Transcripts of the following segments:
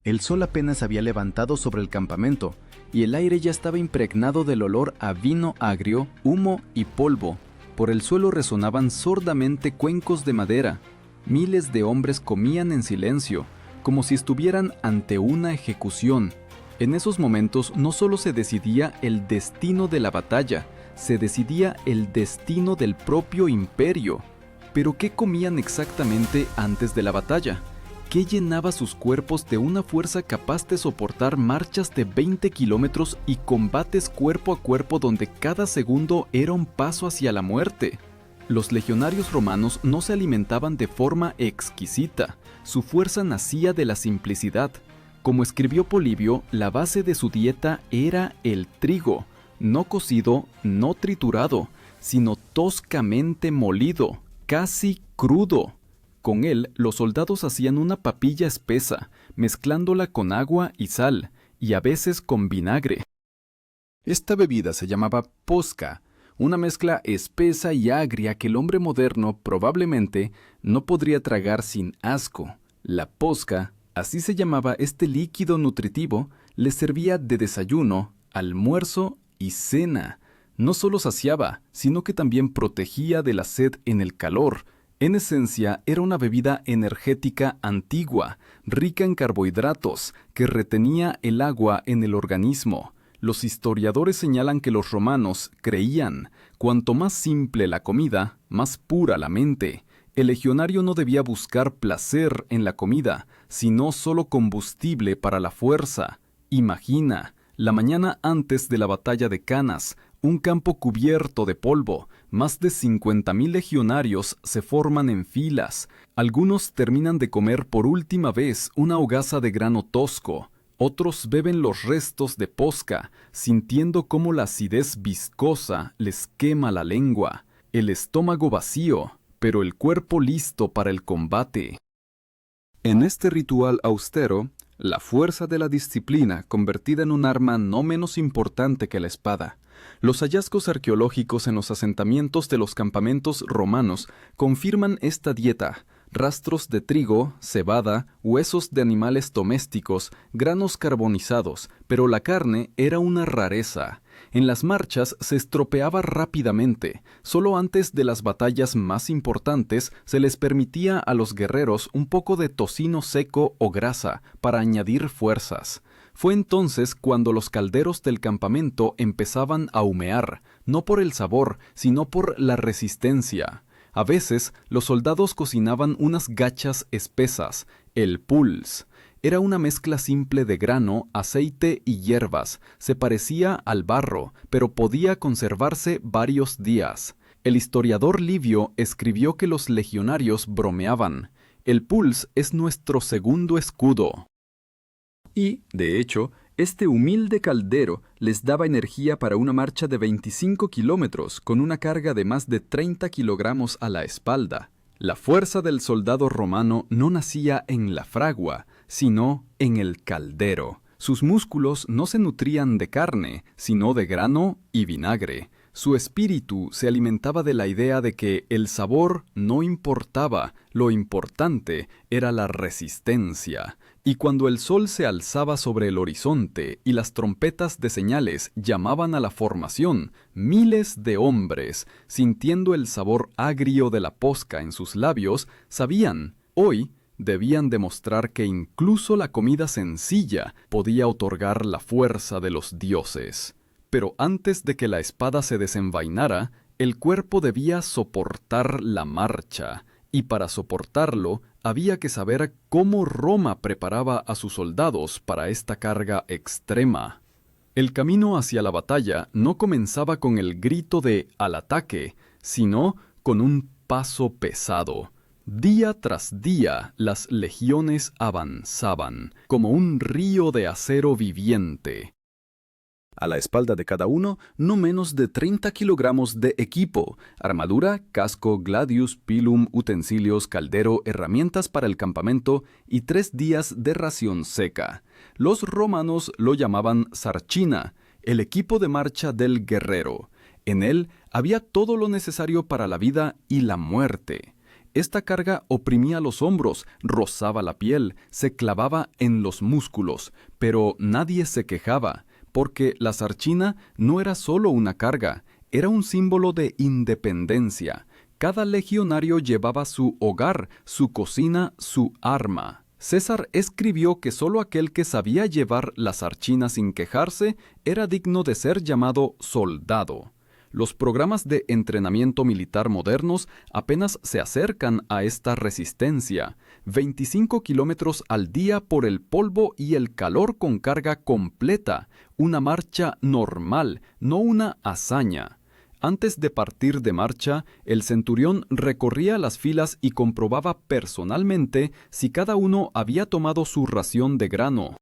El sol apenas había levantado sobre el campamento, y el aire ya estaba impregnado del olor a vino agrio, humo y polvo. Por el suelo resonaban sordamente cuencos de madera. Miles de hombres comían en silencio, como si estuvieran ante una ejecución. En esos momentos no solo se decidía el destino de la batalla, se decidía el destino del propio imperio. ¿Pero qué comían exactamente antes de la batalla? ¿Qué llenaba sus cuerpos de una fuerza capaz de soportar marchas de 20 kilómetros y combates cuerpo a cuerpo donde cada segundo era un paso hacia la muerte? Los legionarios romanos no se alimentaban de forma exquisita, su fuerza nacía de la simplicidad. Como escribió Polibio, la base de su dieta era el trigo, no cocido, no triturado, sino toscamente molido, casi crudo. Con él, los soldados hacían una papilla espesa, mezclándola con agua y sal, y a veces con vinagre. Esta bebida se llamaba posca, una mezcla espesa y agria que el hombre moderno probablemente no podría tragar sin asco. La posca, así se llamaba este líquido nutritivo, les servía de desayuno, almuerzo y cena. No solo saciaba, sino que también protegía de la sed en el calor. En esencia, era una bebida energética antigua, rica en carbohidratos, que retenía el agua en el organismo. Los historiadores señalan que los romanos creían, cuanto más simple la comida, más pura la mente. El legionario no debía buscar placer en la comida, sino solo combustible para la fuerza. Imagina, la mañana antes de la batalla de Canas, un campo cubierto de polvo, más de 50.000 legionarios se forman en filas. Algunos terminan de comer por última vez una hogaza de grano tosco. Otros beben los restos de posca, sintiendo cómo la acidez viscosa les quema la lengua. El estómago vacío, pero el cuerpo listo para el combate. En este ritual austero, la fuerza de la disciplina convertida en un arma no menos importante que la espada. Los hallazgos arqueológicos en los asentamientos de los campamentos romanos confirman esta dieta: rastros de trigo, cebada, huesos de animales domésticos, granos carbonizados, pero la carne era una rareza. En las marchas se estropeaba rápidamente. Solo antes de las batallas más importantes se les permitía a los guerreros un poco de tocino seco o grasa para añadir fuerzas. Fue entonces cuando los calderos del campamento empezaban a humear, no por el sabor, sino por la resistencia. A veces, los soldados cocinaban unas gachas espesas, el pulse. Era una mezcla simple de grano, aceite y hierbas. Se parecía al barro, pero podía conservarse varios días. El historiador Livio escribió que los legionarios bromeaban: «El pulse es nuestro segundo escudo». Y, de hecho, este humilde caldero les daba energía para una marcha de 25 kilómetros con una carga de más de 30 kilogramos a la espalda. La fuerza del soldado romano no nacía en la fragua, sino en el caldero. Sus músculos no se nutrían de carne, sino de grano y vinagre. Su espíritu se alimentaba de la idea de que el sabor no importaba, lo importante era la resistencia. Y cuando el sol se alzaba sobre el horizonte y las trompetas de señales llamaban a la formación, miles de hombres, sintiendo el sabor agrio de la posca en sus labios, sabían: hoy debían demostrar que incluso la comida sencilla podía otorgar la fuerza de los dioses. Pero antes de que la espada se desenvainara, el cuerpo debía soportar la marcha, y para soportarlo había que saber cómo Roma preparaba a sus soldados para esta carga extrema. El camino hacia la batalla no comenzaba con el grito de «al ataque», sino con un paso pesado. Día tras día las legiones avanzaban, como un río de acero viviente. A la espalda de cada uno, no menos de 30 kilogramos de equipo: armadura, casco, gladius, pilum, utensilios, caldero, herramientas para el campamento y 3 días de ración seca. Los romanos lo llamaban sarcina, el equipo de marcha del guerrero. En él había todo lo necesario para la vida y la muerte. Esta carga oprimía los hombros, rozaba la piel, se clavaba en los músculos, pero nadie se quejaba, porque la sarchina no era solo una carga, era un símbolo de independencia. Cada legionario llevaba su hogar, su cocina, su arma. César escribió que solo aquel que sabía llevar la sarchina sin quejarse era digno de ser llamado soldado. Los programas de entrenamiento militar modernos apenas se acercan a esta resistencia. 25 kilómetros al día por el polvo y el calor con carga completa. Una marcha normal, no una hazaña. Antes de partir de marcha, el centurión recorría las filas y comprobaba personalmente si cada uno había tomado su ración de grano.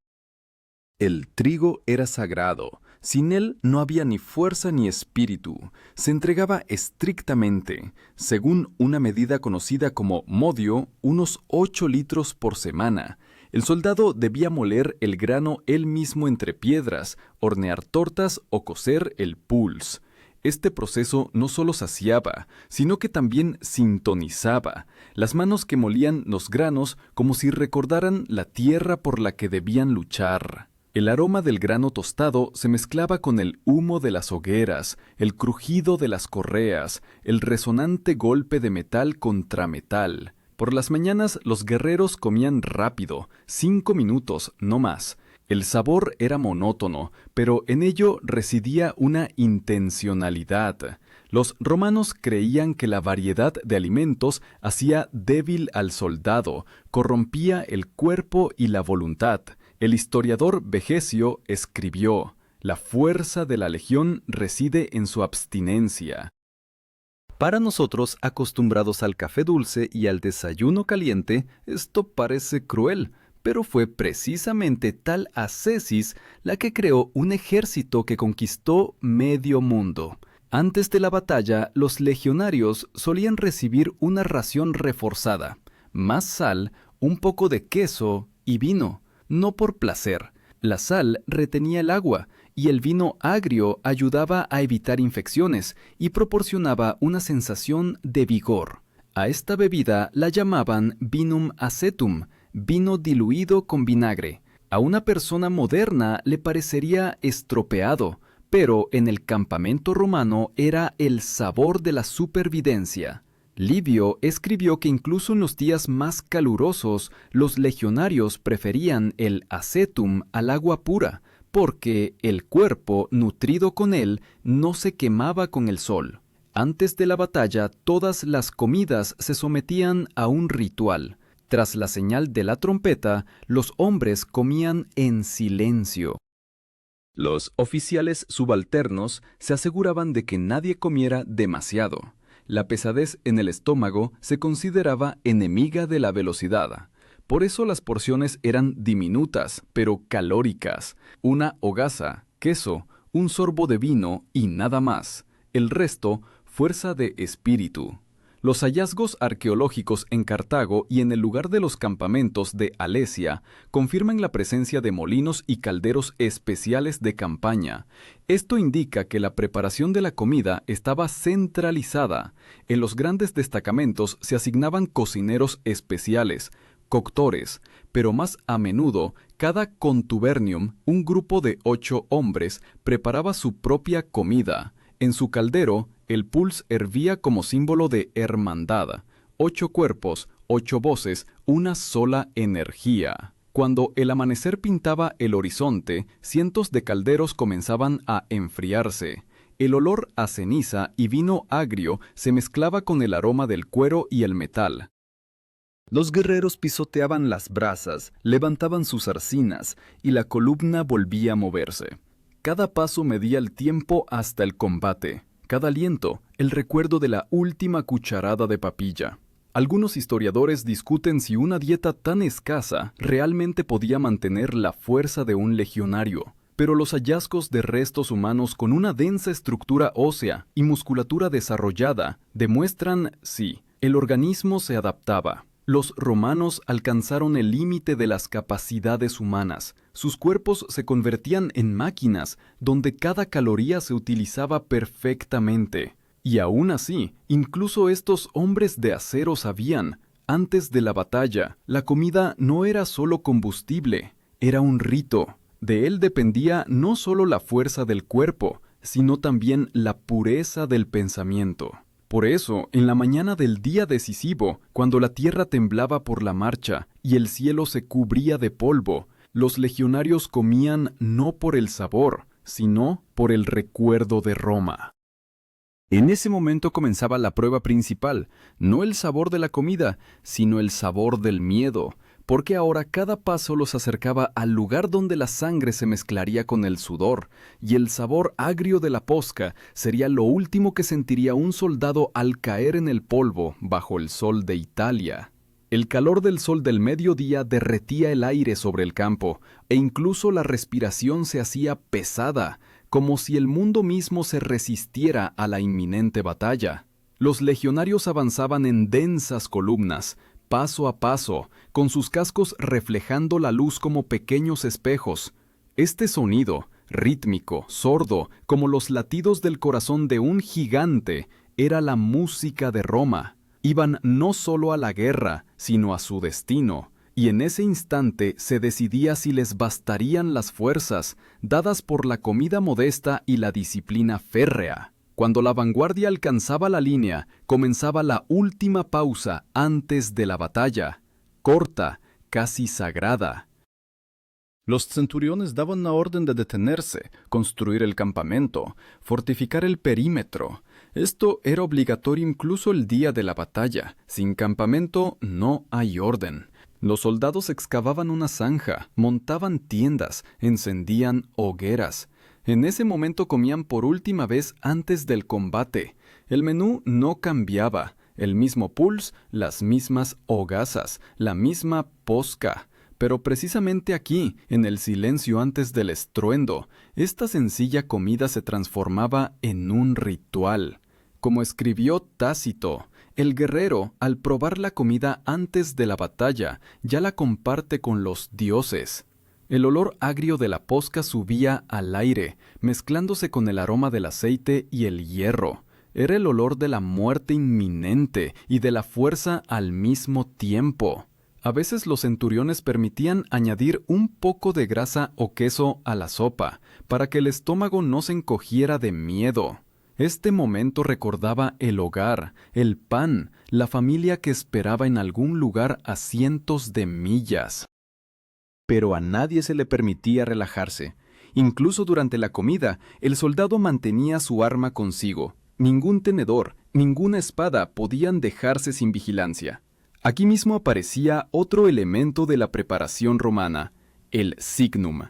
El trigo era sagrado. Sin él no había ni fuerza ni espíritu. Se entregaba estrictamente, según una medida conocida como modio, unos 8 litros por semana. El soldado debía moler el grano él mismo entre piedras, hornear tortas o cocer el pulse. Este proceso no solo saciaba, sino que también sintonizaba. Las manos que molían los granos como si recordaran la tierra por la que debían luchar. El aroma del grano tostado se mezclaba con el humo de las hogueras, el crujido de las correas, el resonante golpe de metal contra metal. Por las mañanas los guerreros comían rápido, 5 minutos, no más. El sabor era monótono, pero en ello residía una intencionalidad. Los romanos creían que la variedad de alimentos hacía débil al soldado, corrompía el cuerpo y la voluntad. El historiador Vegecio escribió: «La fuerza de la legión reside en su abstinencia». Para nosotros, acostumbrados al café dulce y al desayuno caliente, esto parece cruel, pero fue precisamente tal ascesis la que creó un ejército que conquistó medio mundo. Antes de la batalla, los legionarios solían recibir una ración reforzada, más sal, un poco de queso y vino. No por placer. La sal retenía el agua y el vino agrio ayudaba a evitar infecciones y proporcionaba una sensación de vigor. A esta bebida la llamaban vinum acetum, vino diluido con vinagre. A una persona moderna le parecería estropeado, pero en el campamento romano era el sabor de la supervivencia. Livio escribió que incluso en los días más calurosos, los legionarios preferían el acetum al agua pura, porque el cuerpo, nutrido con él, no se quemaba con el sol. Antes de la batalla, todas las comidas se sometían a un ritual. Tras la señal de la trompeta, los hombres comían en silencio. Los oficiales subalternos se aseguraban de que nadie comiera demasiado. La pesadez en el estómago se consideraba enemiga de la velocidad. Por eso las porciones eran diminutas, pero calóricas. Una hogaza, queso, un sorbo de vino y nada más. El resto, fuerza de espíritu. Los hallazgos arqueológicos en Cartago y en el lugar de los campamentos de Alesia confirman la presencia de molinos y calderos especiales de campaña. Esto indica que la preparación de la comida estaba centralizada. En los grandes destacamentos se asignaban cocineros especiales, coctores, pero más a menudo, cada contubernium, un grupo de 8 hombres, preparaba su propia comida. En su caldero, el pulse hervía como símbolo de hermandad. 8 cuerpos, 8 voces, una sola energía. Cuando el amanecer pintaba el horizonte, cientos de calderos comenzaban a enfriarse. El olor a ceniza y vino agrio se mezclaba con el aroma del cuero y el metal. Los guerreros pisoteaban las brasas, levantaban sus arcinas, y la columna volvía a moverse. Cada paso medía el tiempo hasta el combate. Cada aliento, el recuerdo de la última cucharada de papilla. Algunos historiadores discuten si una dieta tan escasa realmente podía mantener la fuerza de un legionario, pero los hallazgos de restos humanos con una densa estructura ósea y musculatura desarrollada demuestran, sí, el organismo se adaptaba. Los romanos alcanzaron el límite de las capacidades humanas. Sus cuerpos se convertían en máquinas, donde cada caloría se utilizaba perfectamente. Y aún así, incluso estos hombres de acero sabían, antes de la batalla, la comida no era solo combustible, era un rito. De él dependía no solo la fuerza del cuerpo, sino también la pureza del pensamiento. Por eso, en la mañana del día decisivo, cuando la tierra temblaba por la marcha y el cielo se cubría de polvo, los legionarios comían no por el sabor, sino por el recuerdo de Roma. En ese momento comenzaba la prueba principal, no el sabor de la comida, sino el sabor del miedo, porque ahora cada paso los acercaba al lugar donde la sangre se mezclaría con el sudor, y el sabor agrio de la posca sería lo último que sentiría un soldado al caer en el polvo bajo el sol de Italia. El calor del sol del mediodía derretía el aire sobre el campo, e incluso la respiración se hacía pesada, como si el mundo mismo se resistiera a la inminente batalla. Los legionarios avanzaban en densas columnas, paso a paso, con sus cascos reflejando la luz como pequeños espejos. Este sonido, rítmico, sordo, como los latidos del corazón de un gigante, era la música de Roma. Iban no solo a la guerra, sino a su destino, y en ese instante se decidía si les bastarían las fuerzas, dadas por la comida modesta y la disciplina férrea. Cuando la vanguardia alcanzaba la línea, comenzaba la última pausa antes de la batalla, corta, casi sagrada. Los centuriones daban la orden de detenerse, construir el campamento, fortificar el perímetro. Esto era obligatorio incluso el día de la batalla. Sin campamento no hay orden. Los soldados excavaban una zanja, montaban tiendas, encendían hogueras. En ese momento comían por última vez antes del combate. El menú no cambiaba. El mismo pulse, las mismas hogazas, la misma posca. Pero precisamente aquí, en el silencio antes del estruendo, esta sencilla comida se transformaba en un ritual. Como escribió Tácito, el guerrero, al probar la comida antes de la batalla, ya la comparte con los dioses. El olor agrio de la posca subía al aire, mezclándose con el aroma del aceite y el hierro. Era el olor de la muerte inminente y de la fuerza al mismo tiempo. A veces los centuriones permitían añadir un poco de grasa o queso a la sopa, para que el estómago no se encogiera de miedo. Este momento recordaba el hogar, el pan, la familia que esperaba en algún lugar a cientos de millas. Pero a nadie se le permitía relajarse. Incluso durante la comida, el soldado mantenía su arma consigo. Ningún tenedor, ninguna espada podían dejarse sin vigilancia. Aquí mismo aparecía otro elemento de la preparación romana, el signum.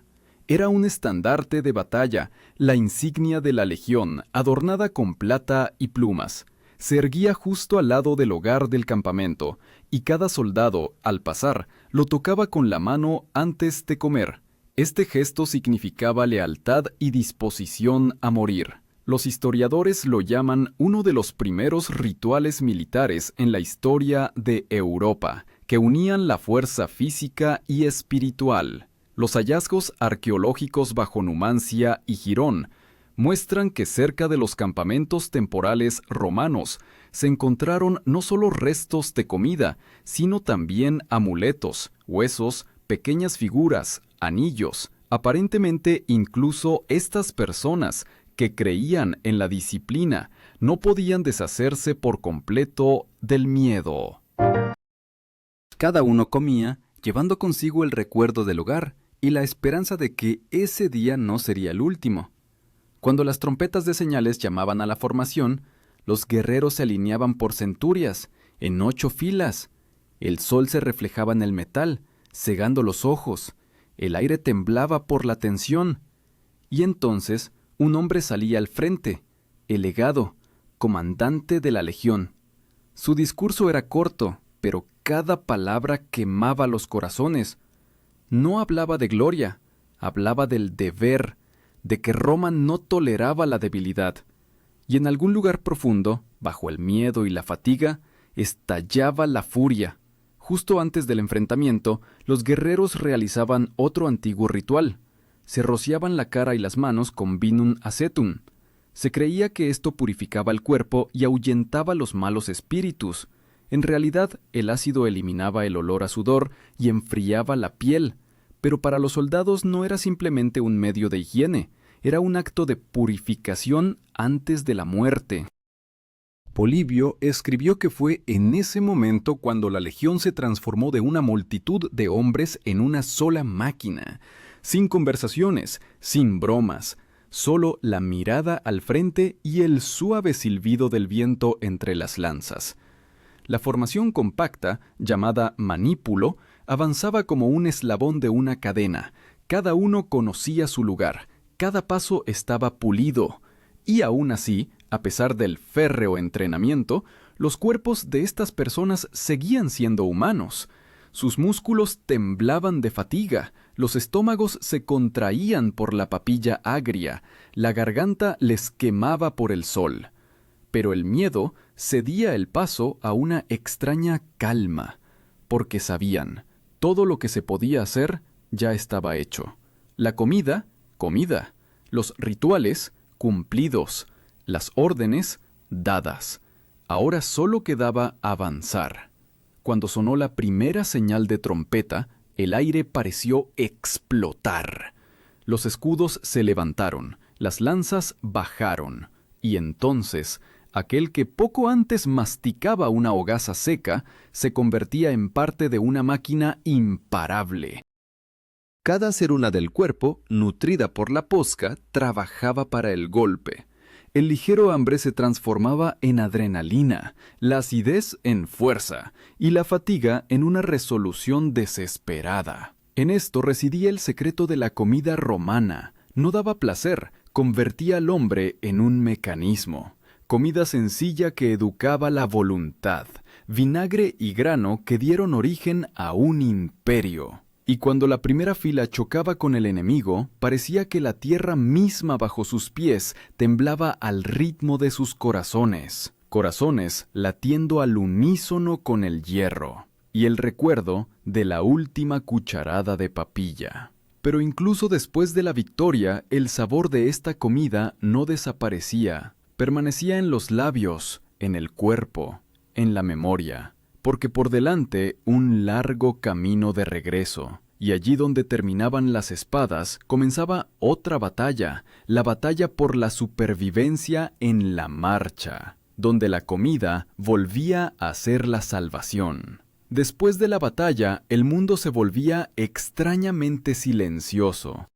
Era un estandarte de batalla, la insignia de la legión, adornada con plata y plumas. Se erguía justo al lado del hogar del campamento, y cada soldado, al pasar, lo tocaba con la mano antes de comer. Este gesto significaba lealtad y disposición a morir. Los historiadores lo llaman uno de los primeros rituales militares en la historia de Europa, que unían la fuerza física y espiritual. Los hallazgos arqueológicos bajo Numancia y Girón muestran que cerca de los campamentos temporales romanos se encontraron no solo restos de comida, sino también amuletos, huesos, pequeñas figuras, anillos. Aparentemente, incluso estas personas que creían en la disciplina no podían deshacerse por completo del miedo. Cada uno comía, llevando consigo el recuerdo del hogar y la esperanza de que ese día no sería el último. Cuando las trompetas de señales llamaban a la formación, los guerreros se alineaban por centurias, en 8 filas. El sol se reflejaba en el metal, cegando los ojos. El aire temblaba por la tensión. Y entonces, un hombre salía al frente, el legado, comandante de la legión. Su discurso era corto, pero cada palabra quemaba los corazones. No hablaba de gloria, hablaba del deber, de que Roma no toleraba la debilidad. Y en algún lugar profundo, bajo el miedo y la fatiga, estallaba la furia. Justo antes del enfrentamiento, los guerreros realizaban otro antiguo ritual. Se rociaban la cara y las manos con vinum acetum. Se creía que esto purificaba el cuerpo y ahuyentaba los malos espíritus. En realidad, el ácido eliminaba el olor a sudor y enfriaba la piel, pero para los soldados no era simplemente un medio de higiene, era un acto de purificación antes de la muerte. Polibio escribió que fue en ese momento cuando la legión se transformó de una multitud de hombres en una sola máquina, sin conversaciones, sin bromas, solo la mirada al frente y el suave silbido del viento entre las lanzas. La formación compacta, llamada manípulo, avanzaba como un eslabón de una cadena. Cada uno conocía su lugar, cada paso estaba pulido, y aún así, a pesar del férreo entrenamiento, los cuerpos de estas personas seguían siendo humanos. Sus músculos temblaban de fatiga, los estómagos se contraían por la papilla agria, la garganta les quemaba por el sol. Pero el miedo cedía el paso a una extraña calma, porque sabían, todo lo que se podía hacer ya estaba hecho. La comida, comida. Los rituales, cumplidos. Las órdenes, dadas. Ahora solo quedaba avanzar. Cuando sonó la primera señal de trompeta, el aire pareció explotar. Los escudos se levantaron, las lanzas bajaron, y entonces aquel que poco antes masticaba una hogaza seca se convertía en parte de una máquina imparable. Cada célula del cuerpo, nutrida por la posca, trabajaba para el golpe. El ligero hambre se transformaba en adrenalina, la acidez en fuerza y la fatiga en una resolución desesperada. En esto residía el secreto de la comida romana. No daba placer, convertía al hombre en un mecanismo. Comida sencilla que educaba la voluntad, vinagre y grano que dieron origen a un imperio. Y cuando la primera fila chocaba con el enemigo, parecía que la tierra misma bajo sus pies temblaba al ritmo de sus corazones. Corazones latiendo al unísono con el hierro. Y el recuerdo de la última cucharada de papilla. Pero incluso después de la victoria, el sabor de esta comida no desaparecía. Permanecía en los labios, en el cuerpo, en la memoria. Porque por delante un largo camino de regreso, y allí donde terminaban las espadas comenzaba otra batalla, la batalla por la supervivencia en la marcha, donde la comida volvía a ser la salvación. Después de la batalla, el mundo se volvía extrañamente silencioso.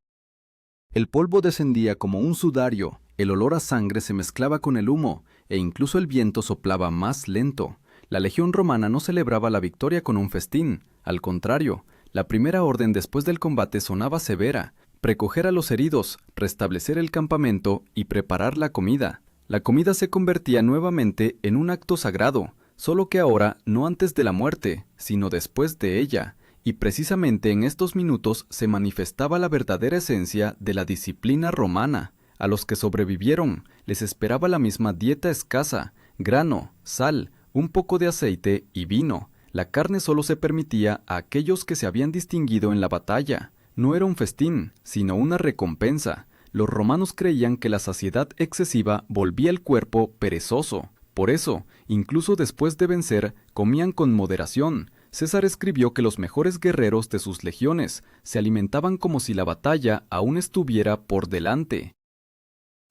El polvo descendía como un sudario, el olor a sangre se mezclaba con el humo, e incluso el viento soplaba más lento. La legión romana no celebraba la victoria con un festín. Al contrario, la primera orden después del combate sonaba severa: precoger a los heridos, restablecer el campamento y preparar la comida. La comida se convertía nuevamente en un acto sagrado, solo que ahora no antes de la muerte, sino después de ella. Y precisamente en estos minutos se manifestaba la verdadera esencia de la disciplina romana. A los que sobrevivieron les esperaba la misma dieta escasa: grano, sal, un poco de aceite y vino. La carne solo se permitía a aquellos que se habían distinguido en la batalla. No era un festín, sino una recompensa. Los romanos creían que la saciedad excesiva volvía el cuerpo perezoso. Por eso, incluso después de vencer, comían con moderación. César escribió que los mejores guerreros de sus legiones se alimentaban como si la batalla aún estuviera por delante.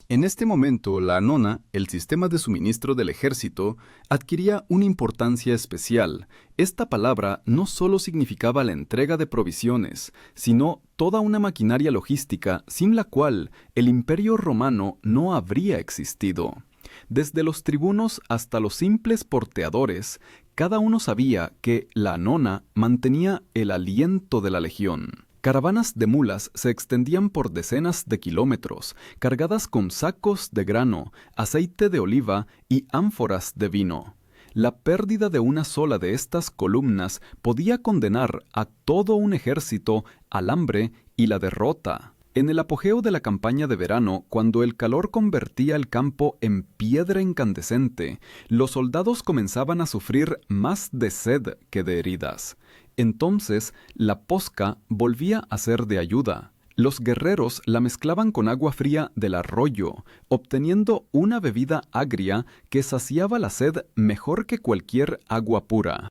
En este momento, la anona, el sistema de suministro del ejército, adquiría una importancia especial. Esta palabra no solo significaba la entrega de provisiones, sino toda una maquinaria logística sin la cual el Imperio Romano no habría existido. Desde los tribunos hasta los simples porteadores, cada uno sabía que la anona mantenía el aliento de la legión. Caravanas de mulas se extendían por decenas de kilómetros, cargadas con sacos de grano, aceite de oliva y ánforas de vino. La pérdida de una sola de estas columnas podía condenar a todo un ejército al hambre y la derrota. En el apogeo de la campaña de verano, cuando el calor convertía el campo en piedra incandescente, los soldados comenzaban a sufrir más de sed que de heridas. Entonces, la posca volvía a ser de ayuda. Los guerreros la mezclaban con agua fría del arroyo, obteniendo una bebida agria que saciaba la sed mejor que cualquier agua pura.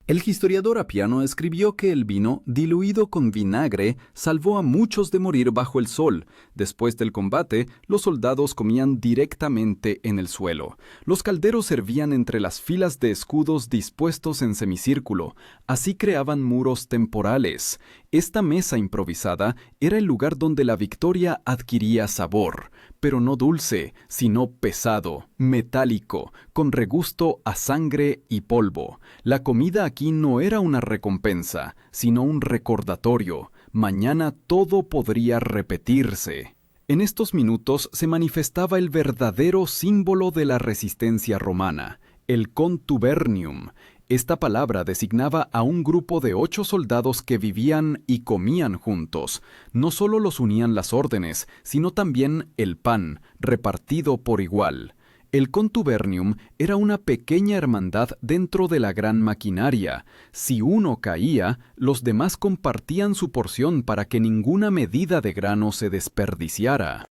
El historiador Apiano escribió que el vino, diluido con vinagre, salvó a muchos de morir bajo el sol. Después del combate, los soldados comían directamente en el suelo. Los calderos servían entre las filas de escudos dispuestos en semicírculo. Así creaban muros temporales. Esta mesa improvisada era el lugar donde la victoria adquiría sabor, pero no dulce, sino pesado, metálico, con regusto a sangre y polvo. La comida aquí no era una recompensa, sino un recordatorio. Mañana todo podría repetirse. En estos minutos se manifestaba el verdadero símbolo de la resistencia romana, el contubernium. Esta palabra designaba a un grupo de 8 soldados que vivían y comían juntos. No solo los unían las órdenes, sino también el pan, repartido por igual. El contubernium era una pequeña hermandad dentro de la gran maquinaria. Si uno caía, los demás compartían su porción para que ninguna medida de grano se desperdiciara.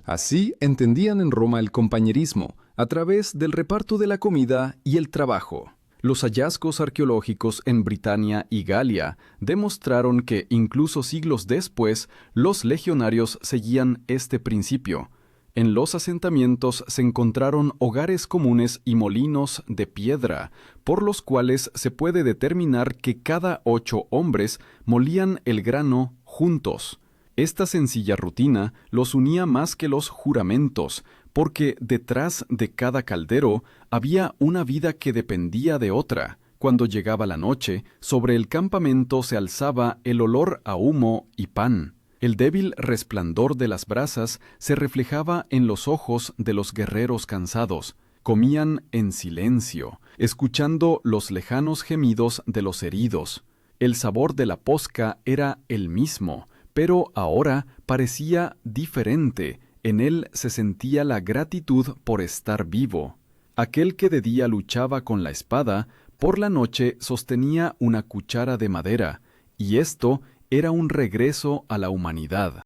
Así entendían en Roma el compañerismo, a través del reparto de la comida y el trabajo. Los hallazgos arqueológicos en Britania y Galia demostraron que, incluso siglos después, los legionarios seguían este principio. En los asentamientos se encontraron hogares comunes y molinos de piedra, por los cuales se puede determinar que cada 8 hombres molían el grano juntos. Esta sencilla rutina los unía más que los juramentos, porque detrás de cada caldero había una vida que dependía de otra. Cuando llegaba la noche, sobre el campamento se alzaba el olor a humo y pan. El débil resplandor de las brasas se reflejaba en los ojos de los guerreros cansados. Comían en silencio, escuchando los lejanos gemidos de los heridos. El sabor de la posca era el mismo, pero ahora parecía diferente. En él se sentía la gratitud por estar vivo. Aquel que de día luchaba con la espada, por la noche sostenía una cuchara de madera, y esto era un regreso a la humanidad.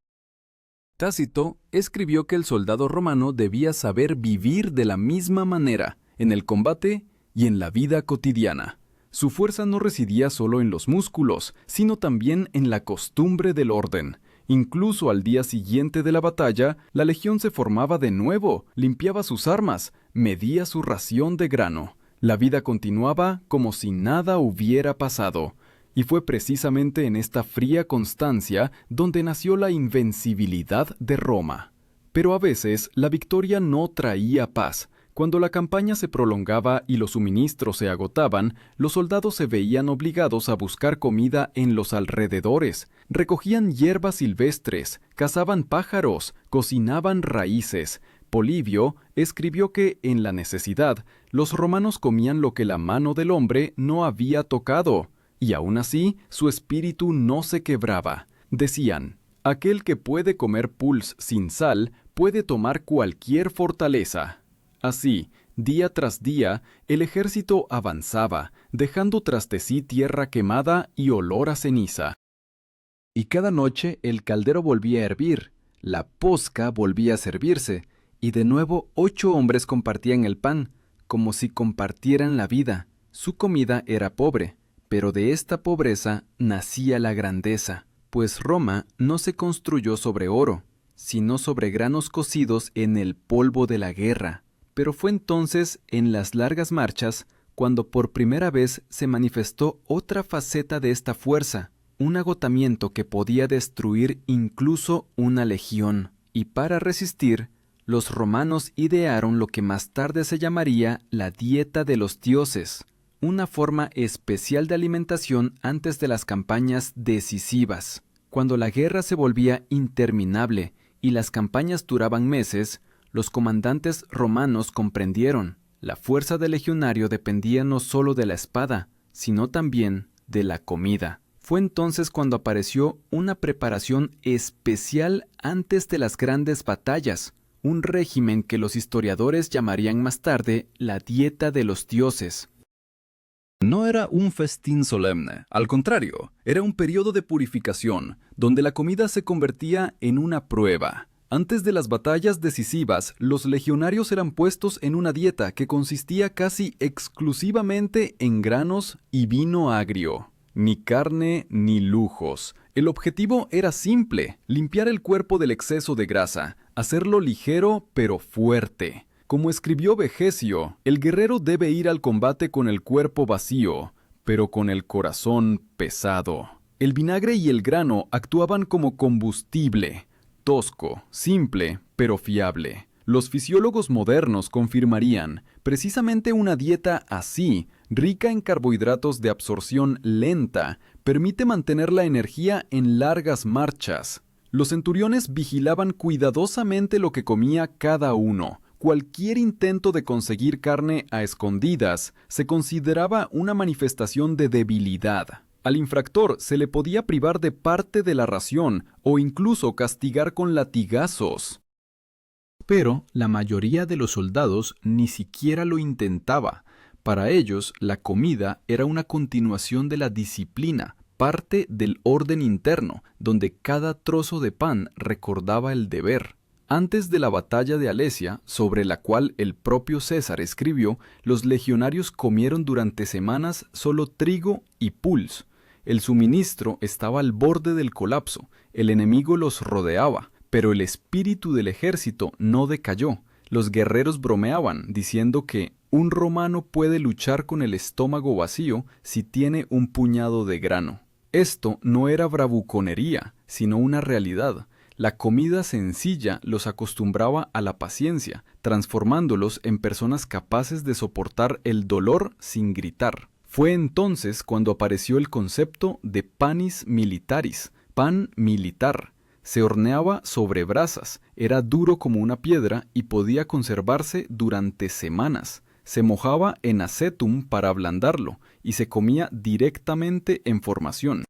Tácito escribió que el soldado romano debía saber vivir de la misma manera, en el combate y en la vida cotidiana. Su fuerza no residía solo en los músculos, sino también en la costumbre del orden. Incluso al día siguiente de la batalla, la legión se formaba de nuevo, limpiaba sus armas, medía su ración de grano. La vida continuaba como si nada hubiera pasado. Y fue precisamente en esta fría constancia donde nació la invencibilidad de Roma. Pero a veces la victoria no traía paz. Cuando la campaña se prolongaba y los suministros se agotaban, los soldados se veían obligados a buscar comida en los alrededores. Recogían hierbas silvestres, cazaban pájaros, cocinaban raíces. Polibio escribió que, en la necesidad, los romanos comían lo que la mano del hombre no había tocado. Y aún así, su espíritu no se quebraba. Decían, aquel que puede comer pulse sin sal, puede tomar cualquier fortaleza. Así, día tras día, el ejército avanzaba, dejando tras de sí tierra quemada y olor a ceniza. Y cada noche el caldero volvía a hervir, la posca volvía a servirse, y de nuevo 8 hombres compartían el pan, como si compartieran la vida. Su comida era pobre, pero de esta pobreza nacía la grandeza, pues Roma no se construyó sobre oro, sino sobre granos cocidos en el polvo de la guerra. Pero fue entonces, en las largas marchas, cuando por primera vez se manifestó otra faceta de esta fuerza, un agotamiento que podía destruir incluso una legión. Y para resistir, los romanos idearon lo que más tarde se llamaría la dieta de los dioses, una forma especial de alimentación antes de las campañas decisivas. Cuando la guerra se volvía interminable y las campañas duraban meses, los comandantes romanos comprendieron, la fuerza del legionario dependía no solo de la espada, sino también de la comida. Fue entonces cuando apareció una preparación especial antes de las grandes batallas, un régimen que los historiadores llamarían más tarde la dieta de los dioses. No era un festín solemne, al contrario, era un periodo de purificación, donde la comida se convertía en una prueba. Antes de las batallas decisivas, los legionarios eran puestos en una dieta que consistía casi exclusivamente en granos y vino agrio. Ni carne ni lujos. El objetivo era simple: limpiar el cuerpo del exceso de grasa, hacerlo ligero pero fuerte. Como escribió Vegesio, el guerrero debe ir al combate con el cuerpo vacío, pero con el corazón pesado. El vinagre y el grano actuaban como combustible, tosco, simple, pero fiable. Los fisiólogos modernos confirmarían: precisamente una dieta así, rica en carbohidratos de absorción lenta, permite mantener la energía en largas marchas. Los centuriones vigilaban cuidadosamente lo que comía cada uno. Cualquier intento de conseguir carne a escondidas se consideraba una manifestación de debilidad. Al infractor se le podía privar de parte de la ración o incluso castigar con latigazos. Pero la mayoría de los soldados ni siquiera lo intentaba. Para ellos, la comida era una continuación de la disciplina, parte del orden interno, donde cada trozo de pan recordaba el deber. Antes de la batalla de Alesia, sobre la cual el propio César escribió, los legionarios comieron durante semanas solo trigo y pulse. El suministro estaba al borde del colapso, el enemigo los rodeaba, pero el espíritu del ejército no decayó. Los guerreros bromeaban, diciendo que un romano puede luchar con el estómago vacío si tiene un puñado de grano. Esto no era bravuconería, sino una realidad. La comida sencilla los acostumbraba a la paciencia, transformándolos en personas capaces de soportar el dolor sin gritar. Fue entonces cuando apareció el concepto de panis militaris, pan militar. Se horneaba sobre brasas, era duro como una piedra y podía conservarse durante semanas. Se mojaba en acetum para ablandarlo y se comía directamente en formación.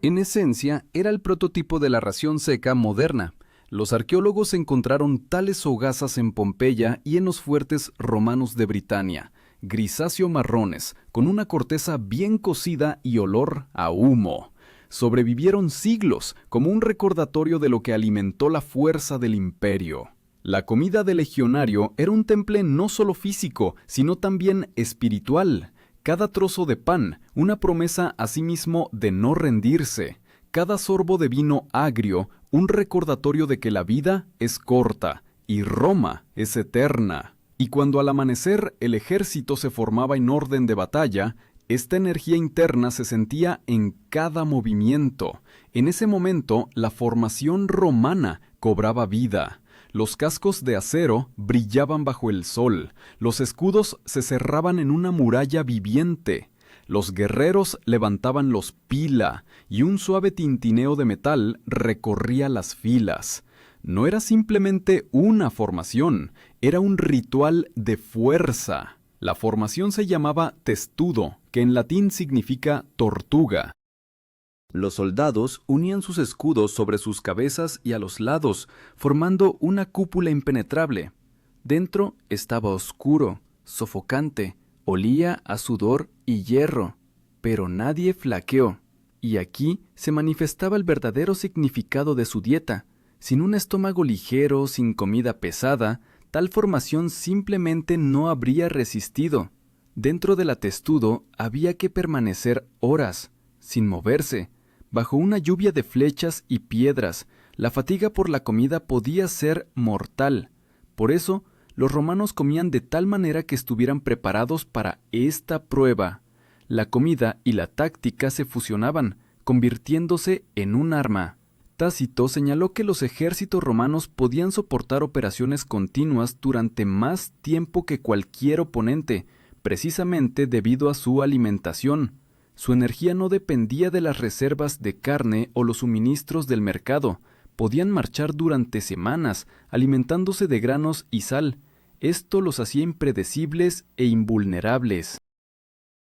En esencia, era el prototipo de la ración seca moderna. Los arqueólogos encontraron tales hogazas en Pompeya y en los fuertes romanos de Britania, grisáceo-marrones, con una corteza bien cocida y olor a humo. Sobrevivieron siglos como un recordatorio de lo que alimentó la fuerza del imperio. La comida del legionario era un temple no solo físico, sino también espiritual. Cada trozo de pan, una promesa a sí mismo de no rendirse. Cada sorbo de vino agrio, un recordatorio de que la vida es corta y Roma es eterna. Y cuando al amanecer el ejército se formaba en orden de batalla, esta energía interna se sentía en cada movimiento. En ese momento, la formación romana cobraba vida. Los cascos de acero brillaban bajo el sol, los escudos se cerraban en una muralla viviente, los guerreros levantaban los pila y un suave tintineo de metal recorría las filas. No era simplemente una formación, era un ritual de fuerza. La formación se llamaba testudo, que en latín significa tortuga. Los soldados unían sus escudos sobre sus cabezas y a los lados, formando una cúpula impenetrable. Dentro estaba oscuro, sofocante, olía a sudor y hierro, pero nadie flaqueó. Y aquí se manifestaba el verdadero significado de su dieta. Sin un estómago ligero, sin comida pesada, tal formación simplemente no habría resistido. Dentro del testudo había que permanecer horas, sin moverse, bajo una lluvia de flechas y piedras. La fatiga por la comida podía ser mortal. Por eso, los romanos comían de tal manera que estuvieran preparados para esta prueba. La comida y la táctica se fusionaban, convirtiéndose en un arma. Tácito señaló que los ejércitos romanos podían soportar operaciones continuas durante más tiempo que cualquier oponente, precisamente debido a su alimentación. Su energía no dependía de las reservas de carne o los suministros del mercado. Podían marchar durante semanas, alimentándose de granos y sal. Esto los hacía impredecibles e invulnerables.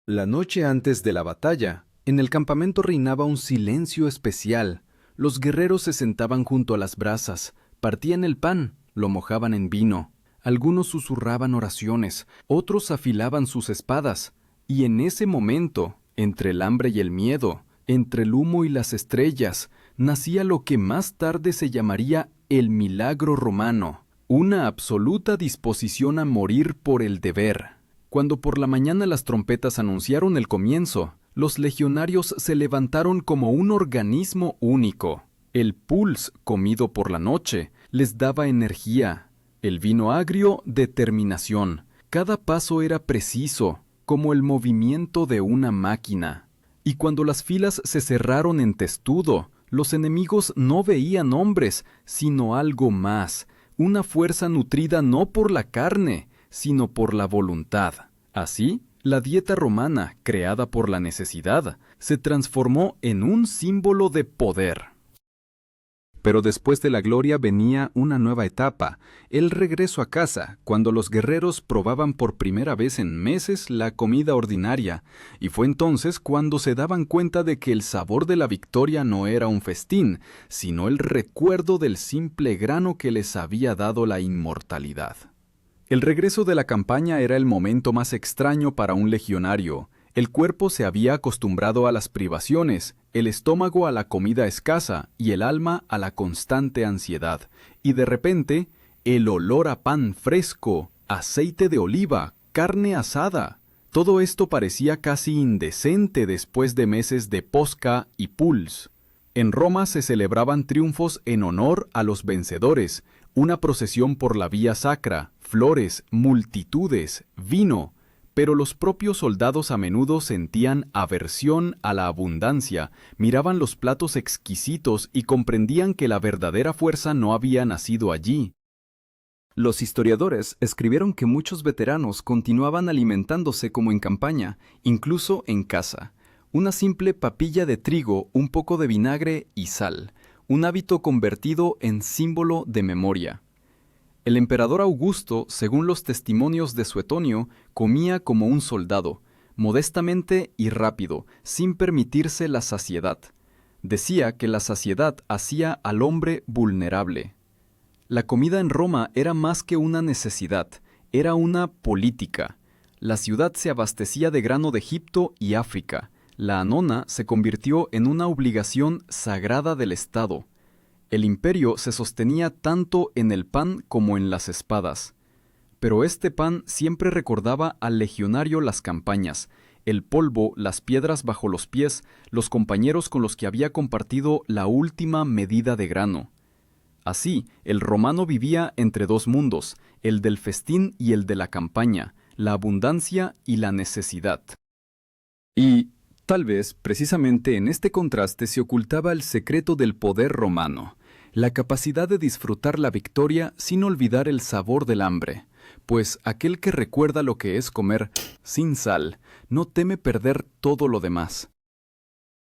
La noche antes de la batalla, en el campamento reinaba un silencio especial. Los guerreros se sentaban junto a las brasas, partían el pan, lo mojaban en vino. Algunos susurraban oraciones, otros afilaban sus espadas. Y en ese momento, entre el hambre y el miedo, entre el humo y las estrellas, nacía lo que más tarde se llamaría el milagro romano, una absoluta disposición a morir por el deber. Cuando por la mañana las trompetas anunciaron el comienzo, los legionarios se levantaron como un organismo único. El pulse, comido por la noche, les daba energía. El vino agrio, determinación. Cada paso era preciso, como el movimiento de una máquina. Y cuando las filas se cerraron en testudo, los enemigos no veían hombres, sino algo más, una fuerza nutrida no por la carne, sino por la voluntad. Así, la dieta romana, creada por la necesidad, se transformó en un símbolo de poder. Pero después de la gloria venía una nueva etapa, el regreso a casa, cuando los guerreros probaban por primera vez en meses la comida ordinaria, y fue entonces cuando se daban cuenta de que el sabor de la victoria no era un festín, sino el recuerdo del simple grano que les había dado la inmortalidad. El regreso de la campaña era el momento más extraño para un legionario. El cuerpo se había acostumbrado a las privaciones, el estómago a la comida escasa y el alma a la constante ansiedad. Y de repente, el olor a pan fresco, aceite de oliva, carne asada. Todo esto parecía casi indecente después de meses de posca y pulse. En Roma se celebraban triunfos en honor a los vencedores, una procesión por la vía sacra, flores, multitudes, vino. Pero los propios soldados a menudo sentían aversión a la abundancia, miraban los platos exquisitos y comprendían que la verdadera fuerza no había nacido allí. Los historiadores escribieron que muchos veteranos continuaban alimentándose como en campaña, incluso en casa. Una simple papilla de trigo, un poco de vinagre y sal, un hábito convertido en símbolo de memoria. El emperador Augusto, según los testimonios de Suetonio, comía como un soldado, modestamente y rápido, sin permitirse la saciedad. Decía que la saciedad hacía al hombre vulnerable. La comida en Roma era más que una necesidad, era una política. La ciudad se abastecía de grano de Egipto y África. La anona se convirtió en una obligación sagrada del Estado. El imperio se sostenía tanto en el pan como en las espadas. Pero este pan siempre recordaba al legionario las campañas, el polvo, las piedras bajo los pies, los compañeros con los que había compartido la última medida de grano. Así, el romano vivía entre dos mundos, el del festín y el de la campaña, la abundancia y la necesidad. Y, tal vez, precisamente en este contraste se ocultaba el secreto del poder romano, la capacidad de disfrutar la victoria sin olvidar el sabor del hambre, pues aquel que recuerda lo que es comer sin sal no teme perder todo lo demás.